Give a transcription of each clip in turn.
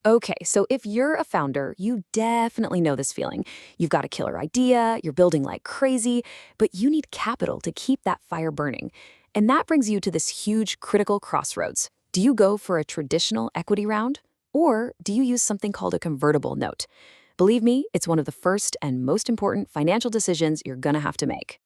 Okay, so if you're a founder, you definitely know this feeling. You've got a killer idea, you're building like crazy, but you need capital to keep that fire burning. And that brings you to this huge critical crossroads. Do you go for a traditional equity round? Or do you use something called a convertible note? Believe me, it's one of the first and most important financial decisions you're gonna have to make.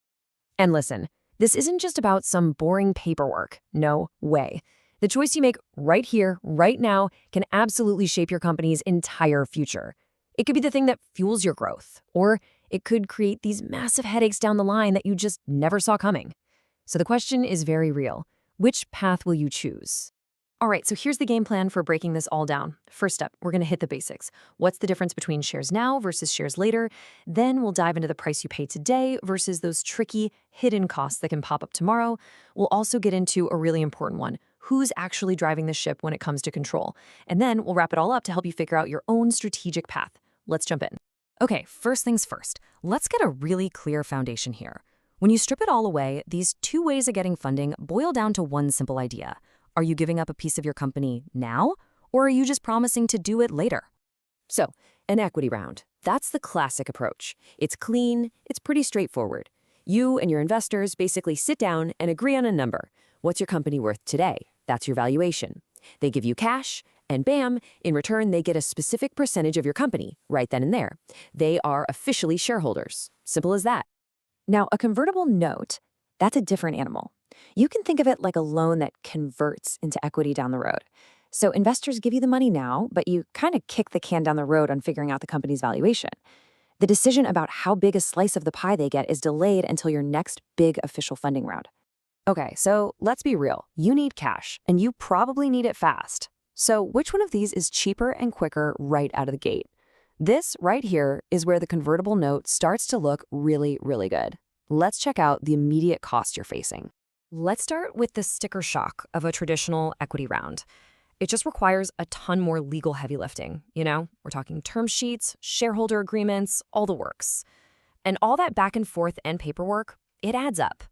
And listen, this isn't just about some boring paperwork. No way. The choice you make right here, right now, can absolutely shape your company's entire future. It could be the thing that fuels your growth, or it could create these massive headaches down the line that you just never saw coming. So the question is very real. Which path will you choose? All right, so here's the game plan for breaking this all down. First up, we're going to hit the basics. What's the difference between shares now versus shares later? Then we'll dive into the price you pay today versus those tricky, hidden costs that can pop up tomorrow. We'll also get into a really important one. Who's actually driving the ship when it comes to control? And then we'll wrap it all up to help you figure out your own strategic path. Let's jump in. Okay, first things first. Let's get a really clear foundation here. When you strip it all away, these two ways of getting funding boil down to one simple idea. Are you giving up a piece of your company now, or are you just promising to do it later? So, an equity round. That's the classic approach. It's clean, it's pretty straightforward. You and your investors basically sit down and agree on a number. What's your company worth today? That's your valuation. They give you cash, and bam, in return they get a specific percentage of your company, right then and there. They are officially shareholders. Simple as that. Now, a convertible note, that's a different animal. You can think of it like a loan that converts into equity down the road. So investors give you the money now, but you kind of kick the can down the road on figuring out the company's valuation. The decision about how big a slice of the pie they get is delayed until your next big official funding round. Okay, so let's be real. You need cash, and you probably need it fast. So which one of these is cheaper and quicker right out of the gate? This right here is where the convertible note starts to look really, really good. Let's check out the immediate cost you're facing. Let's start with the sticker shock of a traditional equity round. It just requires a ton more legal heavy lifting, you know? We're talking term sheets, shareholder agreements, all the works. And all that back and forth and paperwork, it adds up.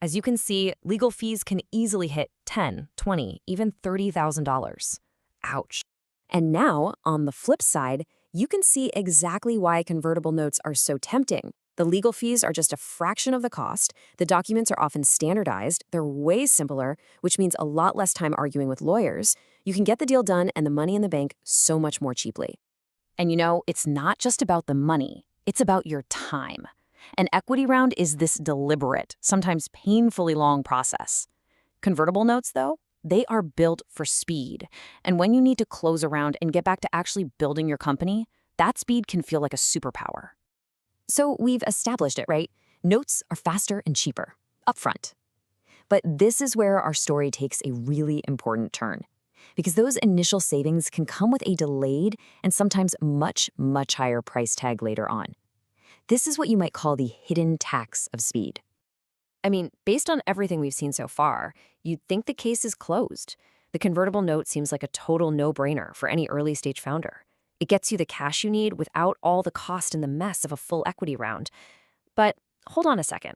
As you can see, legal fees can easily hit $10, $20, even $30,000. Ouch. And now, on the flip side, you can see exactly why convertible notes are so tempting. The legal fees are just a fraction of the cost, the documents are often standardized, they're way simpler, which means a lot less time arguing with lawyers. You can get the deal done and the money in the bank so much more cheaply. And you know, it's not just about the money, it's about your time. An equity round is this deliberate, sometimes painfully long process. Convertible notes, though, they are built for speed. And when you need to close a round and get back to actually building your company, that speed can feel like a superpower. So we've established it, right? Notes are faster and cheaper, upfront. But this is where our story takes a really important turn, because those initial savings can come with a delayed and sometimes much, much higher price tag later on. This is what you might call the hidden tax of speed. I mean, based on everything we've seen so far, you'd think the case is closed. The convertible note seems like a total no-brainer for any early-stage founder. It gets you the cash you need without all the cost and the mess of a full equity round. But hold on a second.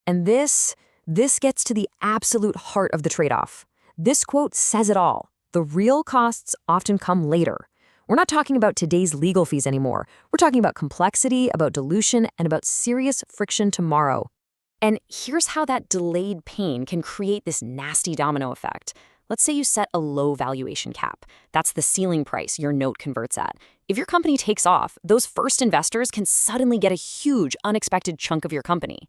And this gets to the absolute heart of the trade-off. This quote says it all. The real costs often come later. We're not talking about today's legal fees anymore. We're talking about complexity, about dilution, and about serious friction tomorrow. And here's how that delayed pain can create this nasty domino effect. Let's say you set a low valuation cap. That's the ceiling price your note converts at. If your company takes off, those first investors can suddenly get a huge, unexpected chunk of your company.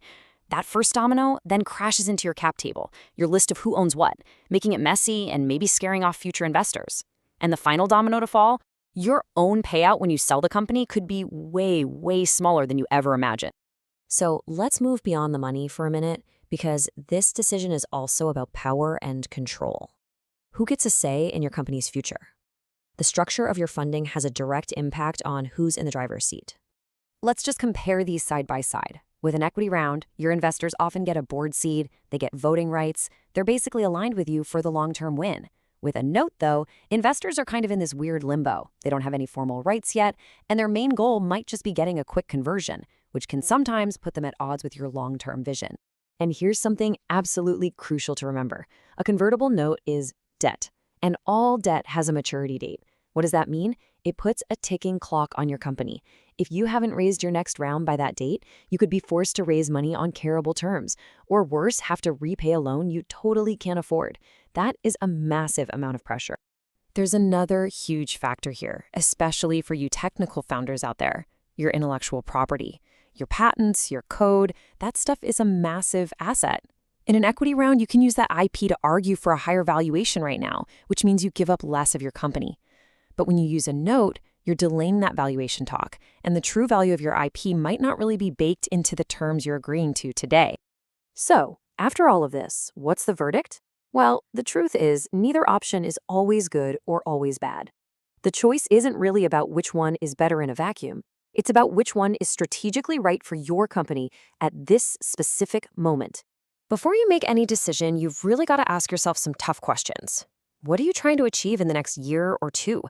That first domino then crashes into your cap table, your list of who owns what, making it messy and maybe scaring off future investors. And the final domino to fall, your own payout when you sell the company could be way, way smaller than you ever imagined. So let's move beyond the money for a minute, because this decision is also about power and control. Who gets a say in your company's future? The structure of your funding has a direct impact on who's in the driver's seat. Let's just compare these side by side. With an equity round, your investors often get a board seat, they get voting rights, they're basically aligned with you for the long-term win. With a note, though, investors are kind of in this weird limbo. They don't have any formal rights yet, and their main goal might just be getting a quick conversion, which can sometimes put them at odds with your long-term vision. And here's something absolutely crucial to remember. A convertible note is debt, and all debt has a maturity date. What does that mean? It puts a ticking clock on your company. If you haven't raised your next round by that date, you could be forced to raise money on terrible terms, or worse, have to repay a loan you totally can't afford. That is a massive amount of pressure. There's another huge factor here, especially for you technical founders out there: your intellectual property. Your patents, your code, that stuff is a massive asset. In an equity round, you can use that IP to argue for a higher valuation right now, which means you give up less of your company. But when you use a note, you're delaying that valuation talk, and the true value of your IP might not really be baked into the terms you're agreeing to today. So, after all of this, what's the verdict? Well, the truth is, neither option is always good or always bad. The choice isn't really about which one is better in a vacuum. It's about which one is strategically right for your company at this specific moment. Before you make any decision, you've really got to ask yourself some tough questions. What are you trying to achieve in the next year or two?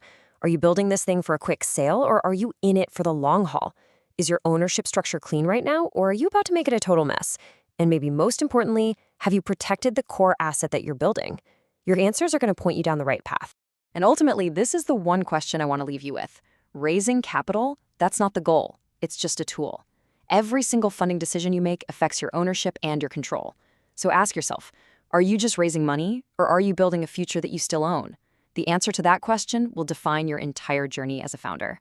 Are you building this thing for a quick sale, or are you in it for the long haul? Is your ownership structure clean right now, or are you about to make it a total mess? And maybe most importantly, have you protected the core asset that you're building? Your answers are going to point you down the right path. And ultimately, this is the one question I want to leave you with. Raising capital, that's not the goal. It's just a tool. Every single funding decision you make affects your ownership and your control. So ask yourself, are you just raising money, or are you building a future that you still own? The answer to that question will define your entire journey as a founder.